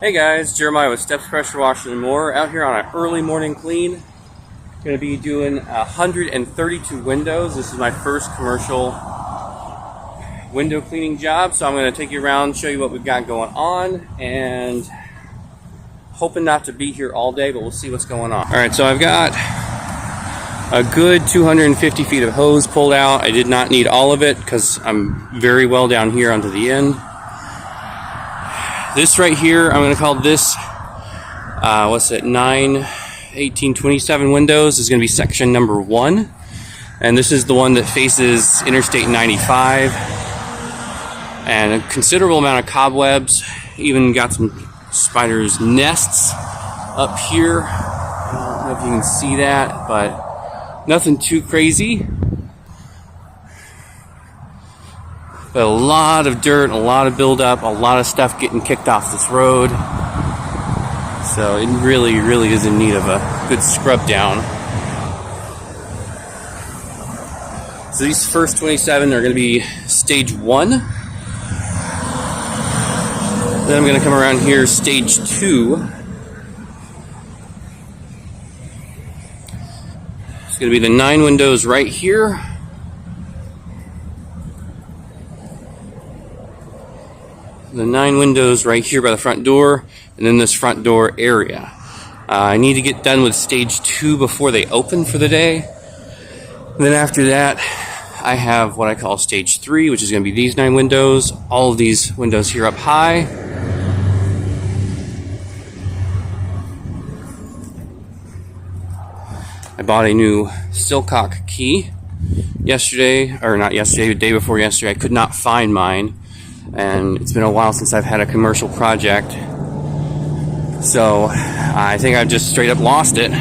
Hey guys, Jeremiah with Steps Pressure Washer and More, out here on an early morning clean. Going to be doing 132 windows. This is my first commercial window cleaning job, so I'm going to take you around, show you what we've got going on, and hoping not to be here all day, but we'll see what's going on. Alright, so I've got a good 250 feet of hose pulled out. I did not need all of it because I'm very well down here onto the end. This right here, I'm going to call this, 1827 windows is going to be section number 1. And this is the one that faces Interstate 95. And a considerable amount of cobwebs. Even got some spiders' nests up here. I don't know if you can see that, but nothing too crazy. But a lot of dirt, a lot of buildup, a lot of stuff getting kicked off this road. So it really is in need of a good scrub down. So these first 27 are going to be stage 1. Then I'm going to come around here, stage 2. It's going to be the 9 windows right here. The 9 windows right here by the front door, and then this front door area. I need to get done with stage 2 before they open for the day. And then after that, I have what I call stage 3, which is going to be these 9 windows. All of these windows here up high. I bought a new Silcock key yesterday, or not yesterday, the day before yesterday. I could not find mine. And it's been a while since I've had a commercial project, so I think I've just straight up lost it.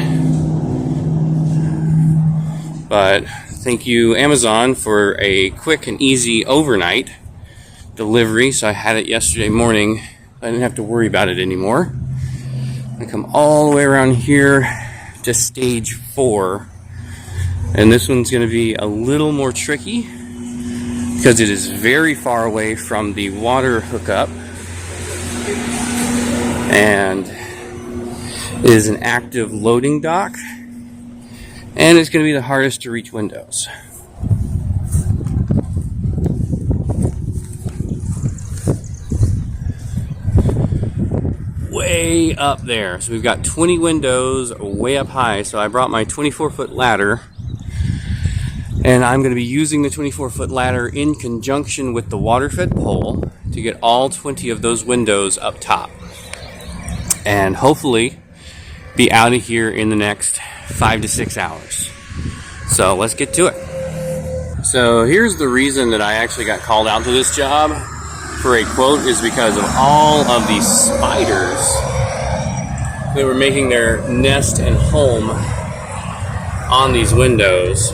But thank you, Amazon, for a quick and easy overnight delivery. So I had it yesterday morning. I didn't have to worry about it anymore. I come all the way around here to stage 4, and this one's going to be a little more tricky because it is very far away from the water hookup, and it is an active loading dock, and it's going to be the hardest to reach windows. Way up there. So we've got 20 windows way up high, so I brought my 24-foot ladder. And I'm going to be using the 24-foot ladder in conjunction with the water-fed pole to get all 20 of those windows up top. And hopefully be out of here in the next 5 to 6 hours. So let's get to it. So here's the reason that I actually got called out to this job for a quote, is because of all of these spiders that were making their nest and home on these windows.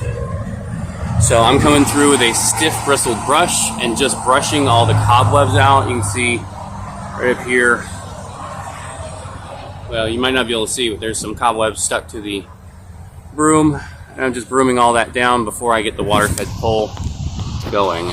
So I'm coming through with a stiff bristled brush and just brushing all the cobwebs out. You can see right up here. Well, you might not be able to see, but there's some cobwebs stuck to the broom. And I'm just brooming all that down before I get the water-fed pole going.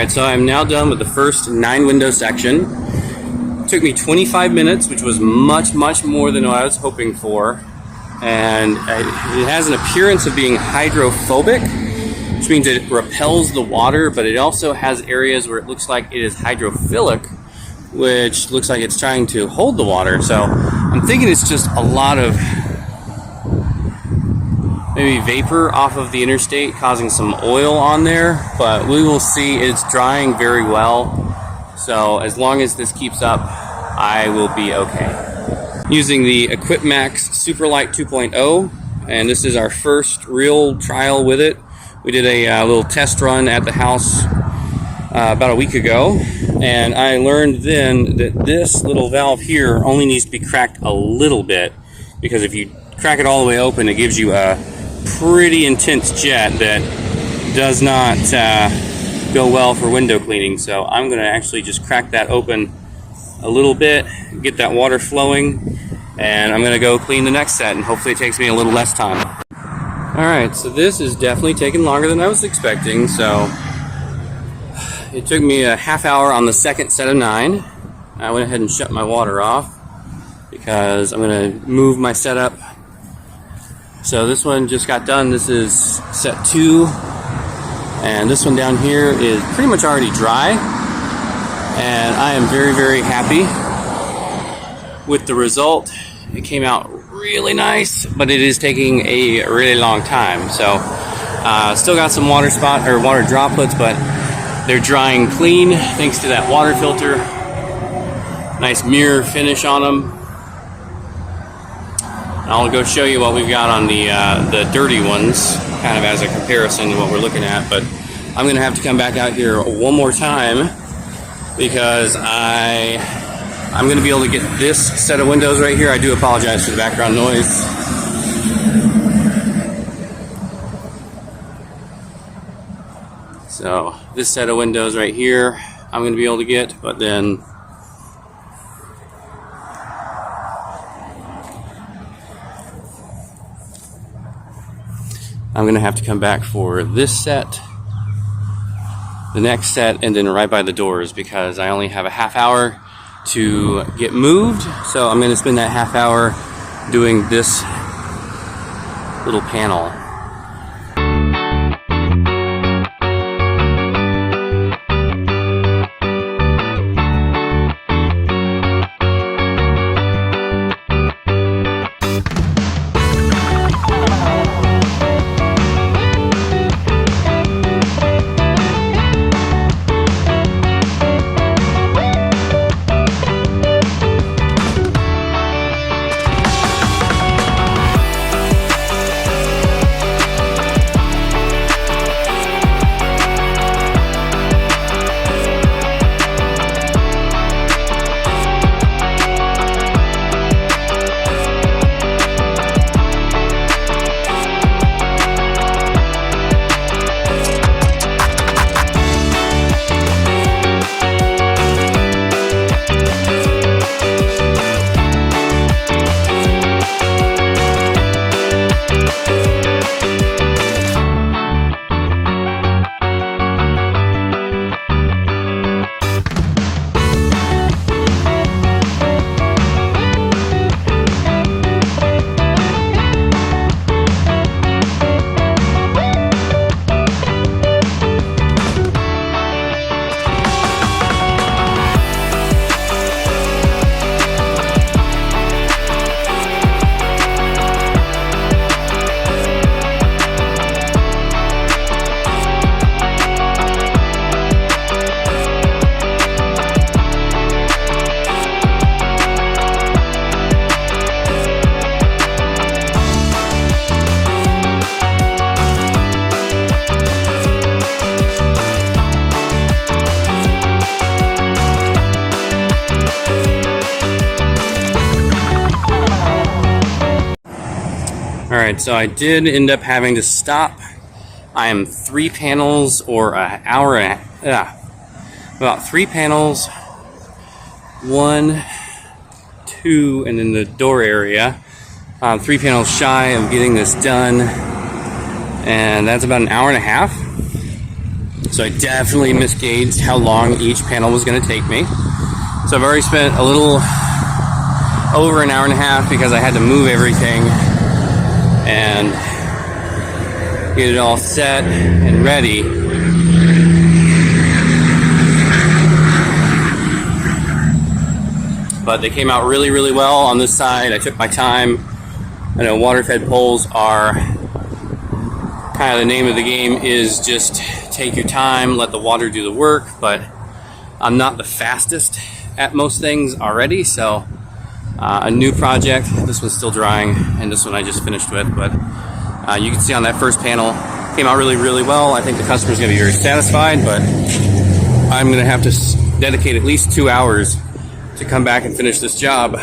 Alright, so I'm now done with the first 9 window section. It took me 25 minutes, which was much more than what I was hoping for. And it has an appearance of being hydrophobic, which means it repels the water, but it also has areas where it looks like it is hydrophilic, which looks like it's trying to hold the water. So I'm thinking it's just a lot of maybe vapor off of the interstate causing some oil on there, but we will see. It's drying very well, so as long as this keeps up, I will be okay. Using the Equipmaxx Superlite 2.0, and this is our first real trial with it. We did a little test run at the house about a week ago, and I learned then that this little valve here only needs to be cracked a little bit, because if you crack it all the way open, it gives you a pretty intense jet that does not go well for window cleaning. So I'm going to actually just crack that open a little bit, get that water flowing, and I'm going to go clean the next set, and hopefully it takes me a little less time. Alright, so this is definitely taking longer than I was expecting. So it took me a half hour on the second set of 9. I went ahead and shut my water off because I'm going to move my setup. So this one just got done. This is set 2, and this one down here is pretty much already dry, and I am very happy with the result. It came out really nice, but it is taking a really long time. So still got some water droplets, but they're drying clean thanks to that water filter. Nice mirror finish on them. I'll go show you what we've got on the dirty ones, kind of as a comparison to what we're looking at. But I'm going to have to come back out here one more time because I'm going to be able to get this set of windows right here. I do apologize for the background noise. So this set of windows right here I'm going to be able to get, but then I'm going to have to come back for this set, the next set, and then right by the doors, because I only have a half hour to get moved. So I'm going to spend that half hour doing this little panel. Alright, so I did end up having to stop. I am 3 panels or an hour and about 3 panels, 1, 2, and then the door area. 3 panels shy of getting this done, and that's about an hour and a half. So I definitely misgauged how long each panel was going to take me. So I've already spent a little over an hour and a half because I had to move everything and get it all set and ready. But they came out really, really well on this side. I took my time. I know water-fed poles are kind of the name of the game, is just take your time, let the water do the work, but I'm not the fastest at most things already, so a new project. This one's still drying, and this one I just finished with, but you can see on that first panel, came out really, really well. I think the customer's going to be very satisfied, but I'm going to have to dedicate at least 2 hours to come back and finish this job,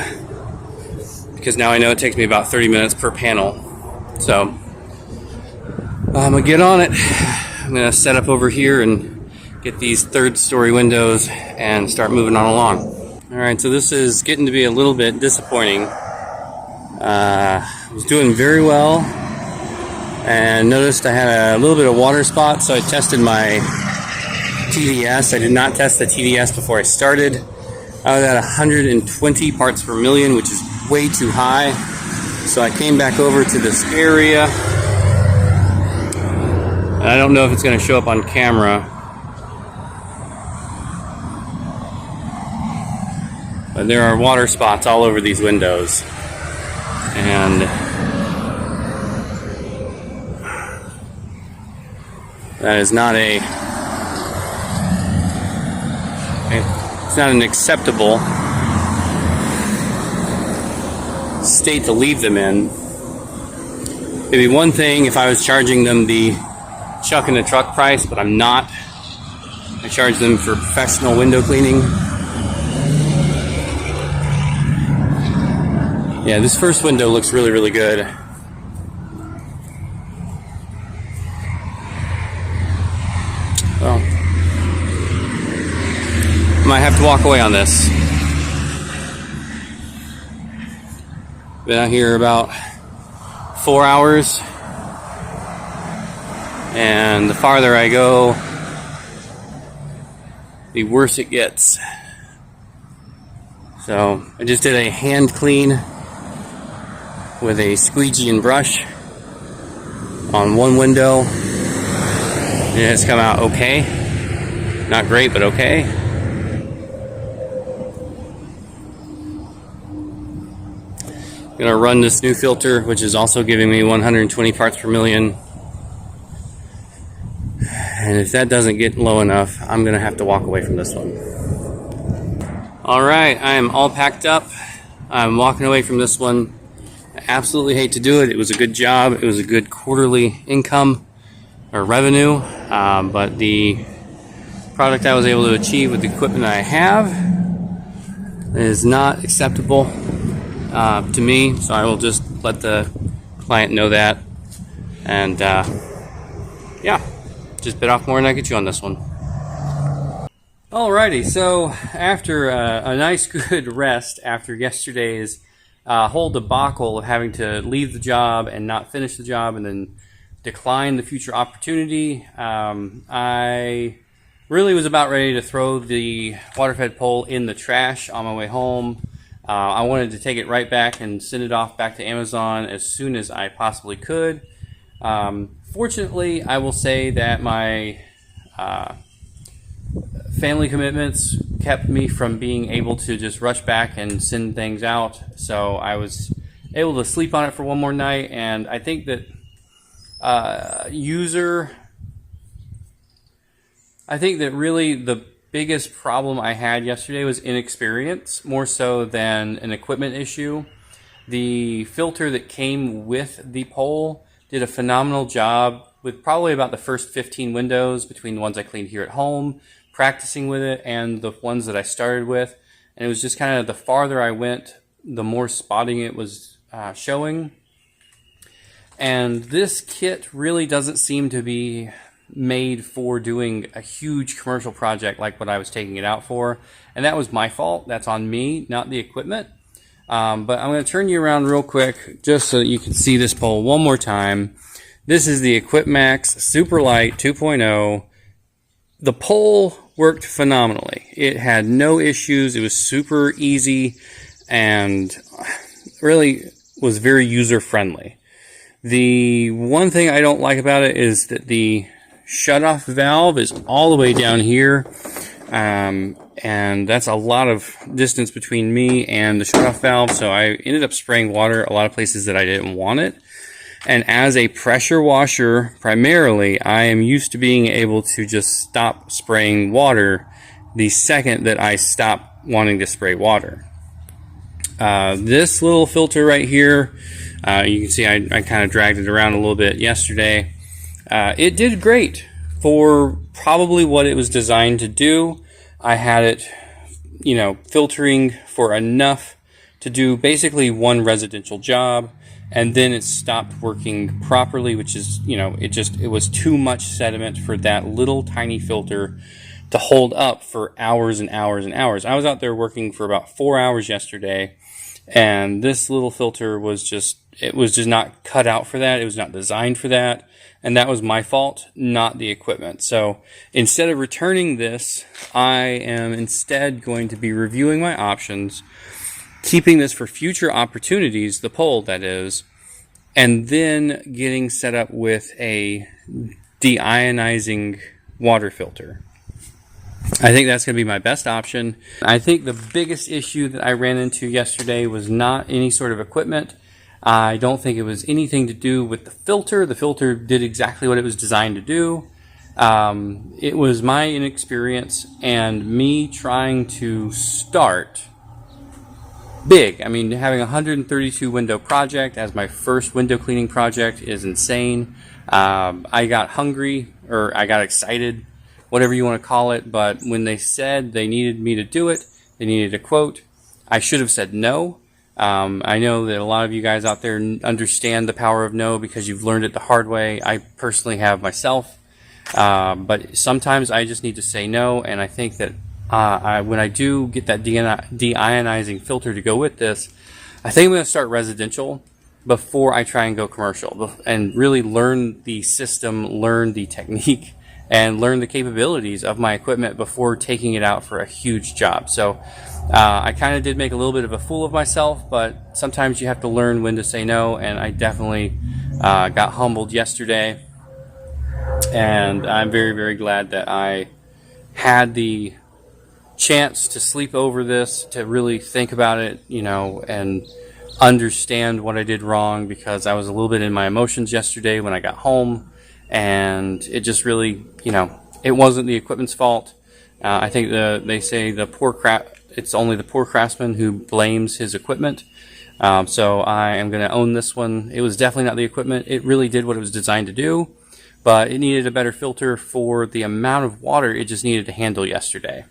because now I know it takes me about 30 minutes per panel. So I'm going to get on it. I'm going to set up over here and get these third-story windows and start moving on along. All right, so this is getting to be a little bit disappointing. I was doing very well and noticed I had a little bit of water spot, so I tested my TDS. I did not test the TDS before I started. I was at 120 parts per million, which is way too high. So I came back over to this area. And I don't know if it's going to show up on camera, but there are water spots all over these windows. And that is not it's not an acceptable state to leave them in. It'd be one thing if I was charging them the chuck in the truck price, but I'm not. I charge them for professional window cleaning. Yeah, this first window looks really, really good. Well, might have to walk away on this. Been out here about 4 hours, and the farther I go, the worse it gets. So I just did a hand clean with a squeegee and brush on one window. It has come out okay. Not great, but okay. Gonna run this new filter, which is also giving me 120 parts per million. And if that doesn't get low enough, I'm gonna have to walk away from this one. All right, I am all packed up. I'm walking away from this one. I absolutely hate to do it. It was a good job. It was a good quarterly income or revenue, but the product I was able to achieve with the equipment I have is not acceptable to me, so I will just let the client know that, and yeah, just bit off more than I could chew on this one. Alrighty, so after a nice good rest after yesterday's whole debacle of having to leave the job and not finish the job and then decline the future opportunity, I really was about ready to throw the water-fed pole in the trash on my way home. I wanted to take it right back and send it off back to Amazon as soon as I possibly could. Fortunately, I will say that my family commitments kept me from being able to just rush back and send things out. So I was able to sleep on it for one more night, and I think that I think that really the biggest problem I had yesterday was inexperience, more so than an equipment issue. The filter that came with the pole did a phenomenal job with probably about the first 15 windows between the ones I cleaned here at home, practicing with it, and the ones that I started with. And it was just kind of the farther I went, the more spotting it was showing. And this kit really doesn't seem to be made for doing a huge commercial project like what I was taking it out for, and that was my fault. That's on me, not the equipment. But I'm going to turn you around real quick just so that you can see this pole one more time. This is the Equipmaxx Superlite 2.0 the pole worked phenomenally. It had no issues. It was super easy and really was very user-friendly. The one thing I don't like about it is that the shutoff valve is all the way down here, and that's a lot of distance between me and the shutoff valve, so I ended up spraying water a lot of places that I didn't want it. And as a pressure washer, primarily, I am used to being able to just stop spraying water the second that I stop wanting to spray water. This little filter right here, you can see I kind of dragged it around a little bit yesterday. It did great for probably what it was designed to do. I had it, filtering for enough to do basically one residential job. And then it stopped working properly, which is, it was too much sediment for that little tiny filter to hold up for hours and hours and hours. I was out there working for about 4 hours yesterday, and this little filter was just not cut out for that. It was not designed for that. And that was my fault, not the equipment. So instead of returning this, I am instead going to be reviewing my options, keeping this for future opportunities, the pole that is, and then getting set up with a deionizing water filter. I think that's going to be my best option. I think the biggest issue that I ran into yesterday was not any sort of equipment. I don't think it was anything to do with the filter. The filter did exactly what it was designed to do. It was my inexperience and me trying to start big. I mean, having a 132 window project as my first window cleaning project is insane. I got hungry, or I got excited, whatever you want to call it, but when they said they needed me to do it, they needed a quote, I should have said no. I know that a lot of you guys out there understand the power of no because you've learned it the hard way. I personally have myself, but sometimes I just need to say no, and I think that when I do get that deionizing filter to go with this, I think I'm going to start residential before I try and go commercial and really learn the system, learn the technique, and learn the capabilities of my equipment before taking it out for a huge job. So I kind of did make a little bit of a fool of myself, but sometimes you have to learn when to say no, and I definitely got humbled yesterday, and I'm very, very glad that I had the chance to sleep over this, to really think about it, and understand what I did wrong, because I was a little bit in my emotions yesterday when I got home, and it just really, it wasn't the equipment's fault. I think they say it's only the poor craftsman who blames his equipment. So I am going to own this one. It was definitely not the equipment. It really did what it was designed to do, but it needed a better filter for the amount of water it just needed to handle yesterday.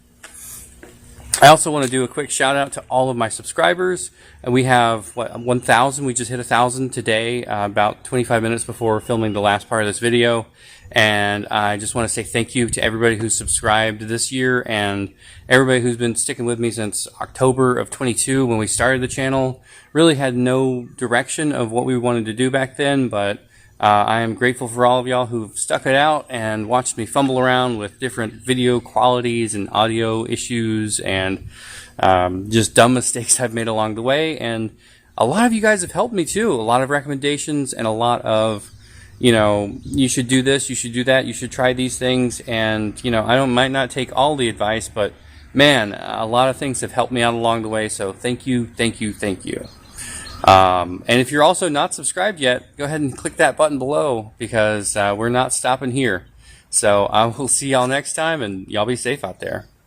I also want to do a quick shout out to all of my subscribers. We have 1,000. We just hit 1,000 today, about 25 minutes before filming the last part of this video. And I just want to say thank you to everybody who's subscribed this year and everybody who's been sticking with me since October of 22 when we started the channel. Really had no direction of what we wanted to do back then, but I am grateful for all of y'all who've stuck it out and watched me fumble around with different video qualities and audio issues and just dumb mistakes I've made along the way. And a lot of you guys have helped me too. A lot of recommendations and a lot of, you should do this, you should do that, you should try these things. And, I might not take all the advice, but man, a lot of things have helped me out along the way. So thank you, thank you, thank you. And if you're also not subscribed yet, go ahead and click that button below, because we're not stopping here. So I will see y'all next time, and y'all be safe out there.